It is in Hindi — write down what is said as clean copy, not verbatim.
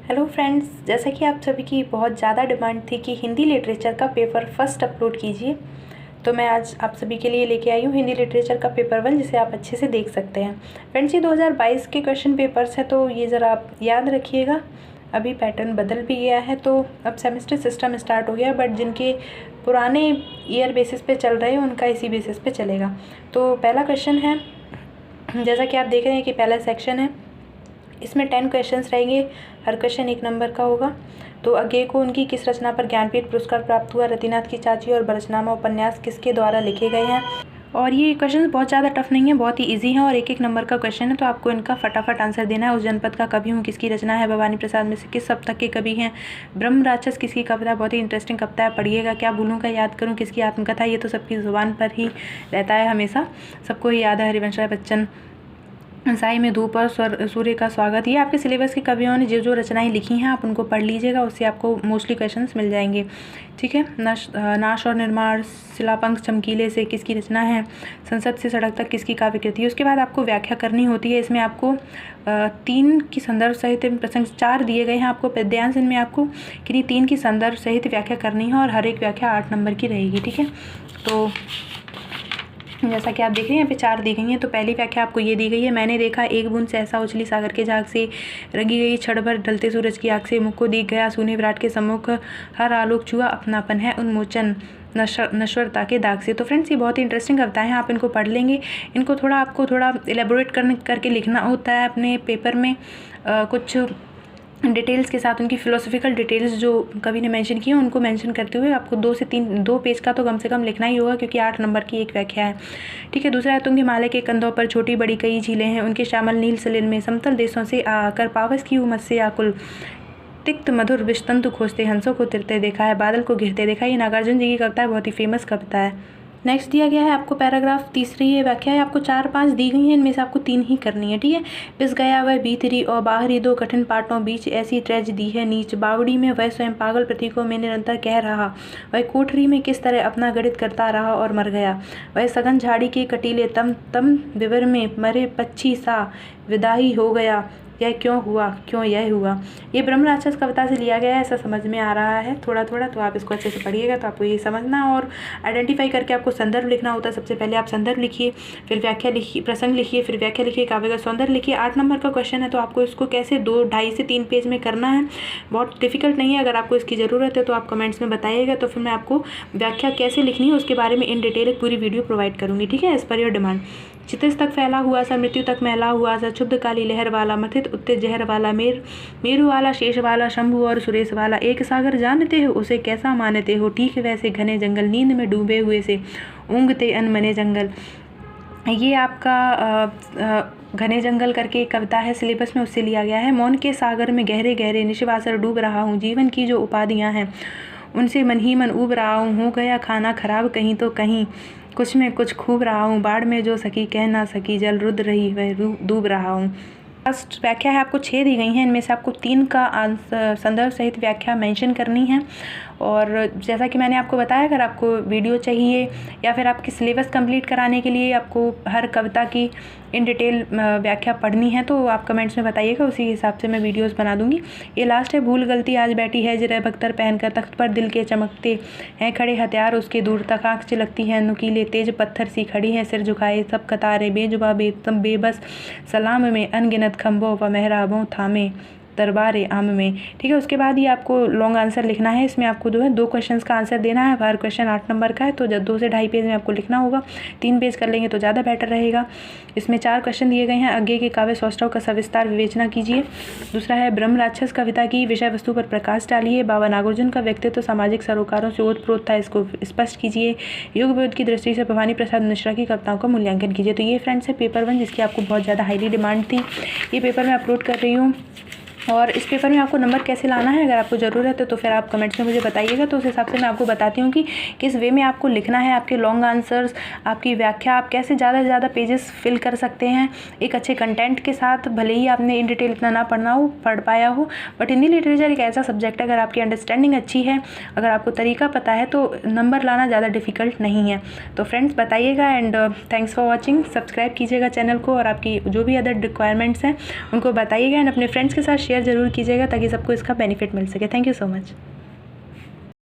हेलो फ्रेंड्स, जैसा कि आप सभी की बहुत ज़्यादा डिमांड थी कि हिंदी लिटरेचर का पेपर फर्स्ट अपलोड कीजिए, तो मैं आज आप सभी के लिए लेके आई हूँ हिंदी लिटरेचर का पेपर 1, जिसे आप अच्छे से देख सकते हैं। फ्रेंड्स, ये 2022 के क्वेश्चन पेपर्स हैं, तो ये ज़रा आप याद रखिएगा। अभी पैटर्न बदल भी गया है, तो अब सेमेस्टर सिस्टम स्टार्ट हो गया, बट जिनके पुराने ईयर बेसिस पे चल रहे हैं उनका इसी बेसिस पे चलेगा। तो पहला क्वेश्चन है, जैसा कि आप देख रहे हैं कि पहला सेक्शन है, इसमें 10 क्वेश्चंस रहेंगे, हर क्वेश्चन 1 नंबर का होगा। तो अज्ञे को उनकी किस रचना पर ज्ञानपीठ पुरस्कार प्राप्त हुआ, रतिनाथ की चाची और बरचनामा उपन्यास किसके द्वारा लिखे गए हैं। और ये क्वेश्चन बहुत ज़्यादा टफ नहीं है, बहुत ही इजी है और 1-1 नंबर का क्वेश्चन है, तो आपको इनका फटाफट आंसर देना है। उस जनपद का कवि हूँ किसकी रचना है, भवानी प्रसाद में से किस सप्तक के कवि हैं, ब्रह्म राक्षस किसकी कविता, बहुत ही इंटरेस्टिंग कविता है, पढ़िएगा। क्या भूलूं का याद करूँ किसकी आत्मकथा, ये तो सबकी ज़ुबान पर ही रहता है, हमेशा सबको ही याद है, हरिवंश राय बच्चन। साई में धूप और सूर्य का स्वागत, ये आपके सिलेबस के कवियों ने जो रचनाएं लिखी हैं आप उनको पढ़ लीजिएगा, उससे आपको मोस्टली क्वेश्चंस मिल जाएंगे। ठीक है। नाश और निर्माण, शिलापंख चमकीले से किसकी रचना है, संसद से सड़क तक किसकी काव्य कृति है। उसके बाद आपको व्याख्या करनी होती है, इसमें आपको 3 की संदर्भ सहित प्रसंग 4 दिए गए हैं आपको पद्यांश, इनमें आपको किन्हीं 3 की संदर्भ सहित व्याख्या करनी है और हर एक व्याख्या 8 नंबर की रहेगी। ठीक है। तो जैसा कि आप देख रहे हैं यहाँ पे 4 दी गई हैं। तो पहली व्याख्या आपको ये दी गई है, मैंने देखा एक बूंद सहसा उछली सागर के झाग से, रंगी गई क्षण भर ढलते सूरज की आग से, मुख को दिख गया सूने विराट के सम्मुख, हर आलोक छुआ अपनापन है उन्मोचन नश्वरता के दाग से। तो फ्रेंड्स, ये बहुत ही इंटरेस्टिंग कविताएं हैं, आप इनको पढ़ लेंगे। इनको आपको थोड़ा एलेबोरेट करके लिखना होता है अपने पेपर में, कुछ डिटेल्स के साथ, उनकी फिलोसॉफिकल डिटेल्स जो कवि ने मेंशन की है उनको मेंशन करते हुए आपको 2 से 2 पेज का तो कम से कम लिखना ही होगा, क्योंकि 8 नंबर की एक व्याख्या है। ठीक है। दूसरा है, तुंग हिमालय के कंधों पर छोटी बड़ी कई झीलें हैं, उनके श्यामल नील सलिल में समतल देशों से आकर पावस की उमस से आकुल तिक्त मधुर विषतंतु खोजते हंसों को तिरते देखा है, बादल को घिरते देखा। ये नागार्जुन जी की कविता है, बहुत ही फेमस कविता है। नेक्स्ट दिया गया है आपको पैराग्राफ, तीसरी ये व्याख्या है, आपको 4-5 दी गई हैं, इनमें से आपको 3 ही करनी है। ठीक है। पिस गया वह भीतरी और बाहरी 2 कठिन पाटों बीच, ऐसी ट्रेज दी है नीच, बावड़ी में वह स्वयं पागल प्रतीकों में निरंतर कह रहा, वह कोठरी में किस तरह अपना गणित करता रहा और मर गया, वह सघन झाड़ी के कटीले तम विवर में मरे पक्षी सा विदाई हो गया, यह क्यों हुआ, क्यों यह हुआ। ये ब्रह्म राक्षस कविता से लिया गया है, ऐसा समझ में आ रहा है थोड़ा थोड़ा, तो आप इसको अच्छे से पढ़िएगा तो आपको ये समझना और आइडेंटिफाई करके आपको संदर्भ लिखना होता है। सबसे पहले आप संदर्भ लिखिए, फिर व्याख्या लिखिए, प्रसंग लिखिए, फिर व्याख्या लिखिए, काव्य का सौंदर्य लिखिए। 8 नंबर का क्वेश्चन है, तो आपको इसको कैसे 2-2.5 से 3 पेज में करना है, बहुत डिफिकल्ट नहीं है। अगर आपको इसकी ज़रूरत है तो आप कमेंट्स में बताइएगा, तो फिर मैं आपको व्याख्या कैसे लिखनी है उसके बारे में इन डिटेल एक पूरी वीडियो प्रोवाइड करूँगी। ठीक है। As per your demand. चितिस तक फैला हुआ सा, मृत्यु तक मैला हुआ सा, क्षुब्ध काली लहर वाला, मथित उत्ते जहर वाला, मेरु वाला, शेष वाला, शंभु और सुरेश वाला, एक सागर जानते हो उसे कैसा मानते हो, ठीक वैसे घने जंगल नींद में डूबे हुए से ऊँघते अनमने जंगल। ये आपका घने जंगल करके एक कविता है, सिलेबस में उससे लिया गया है। मौन के सागर में गहरे गहरे निशिवासर डूब रहा हूँ, जीवन की जो उपाधियाँ हैं उनसे मन ही मन उब रहा हूँ, हो गया खाना खराब कहीं तो कहीं, कुछ में कुछ खूब रहा हूँ, बाढ़ में जो सकी कह ना सकी, जल रुद्र रही वह डूब रहा हूँ। फर्स्ट व्याख्या है, आपको 6 दी गई हैं, इनमें से आपको 3 का आंसर संदर्भ सहित व्याख्या मेंशन करनी है। और जैसा कि मैंने आपको बताया, अगर आपको वीडियो चाहिए या फिर आपकी सिलेबस कंप्लीट कराने के लिए आपको हर कविता की इन डिटेल व्याख्या पढ़नी है, तो आप कमेंट्स में बताइएगा, उसी हिसाब से मैं वीडियोस बना दूंगी। ये लास्ट है, भूल गलती आज बैठी है जिरह बख्तर पहनकर, तख्त पर दिल के चमकते हैं खड़े हथियार उसके दूर तक, आँख चिलकती है नुकीले तेज पत्थर सी खड़ी हैं, सिर झुकाए सब कतारे बेजुबा बेबस सलाम में, अनगिनत खम्भों व मेहराबों थामे दरबार आम में। ठीक है। उसके बाद ये आपको लॉन्ग आंसर लिखना है, इसमें आपको 2 क्वेश्चंस का आंसर देना है, हर क्वेश्चन 8 नंबर का है, तो 2 से 2.5 पेज में आपको लिखना होगा। 3 पेज कर लेंगे तो ज़्यादा बेटर रहेगा। इसमें 4 क्वेश्चन दिए गए हैं, अज्ञे के काव्य सौष्ठव का सविस्तार विवेचना कीजिए। दूसरा है, ब्रह्म राक्षस कविता की विषय वस्तु पर प्रकाश डालिए। बाबा नागार्जुन का व्यक्तित्व सामाजिक सरोकारों से ओतप्रोत था, इसको स्पष्ट कीजिए। युग विरोध की दृष्टि से भवानी प्रसाद मिश्रा की कविताओं का मूल्यांकन कीजिए। तो ये फ्रेंड्स है पेपर 1, जिसकी आपको बहुत ज़्यादा हाईली डिमांड थी। ये पेपर मैं अपलोड कर रही हूँ, और इस पेपर में आपको नंबर कैसे लाना है, अगर आपको ज़रूरत है तो फिर आप कमेंट्स में मुझे बताइएगा, तो उस हिसाब से मैं आपको बताती हूँ कि किस वे में आपको लिखना है। आपके लॉन्ग आंसर्स, आपकी व्याख्या, आप कैसे ज़्यादा से ज़्यादा पेजेस फिल कर सकते हैं एक अच्छे कंटेंट के साथ। भले ही आपने इन डिटेल इतना ना पढ़ पाया हो, बट हिंदी लिटरेचर एक ऐसा सब्जेक्ट है, अगर आपकी अंडरस्टैंडिंग अच्छी है, अगर आपको तरीका पता है, तो नंबर लाना ज़्यादा डिफिकल्ट नहीं है। तो फ्रेंड्स बताइएगा, and thanks for watching. Subscribe कीजिएगा चैनल को, और आपकी जो भी अदर रिक्वायरमेंट्स हैं उनको बताइएगा, एंड अपने फ्रेंड्स के साथ शेयर ज़रूर कीजिएगा ताकि सबको इसका बेनिफिट मिल सके। Thank you so much.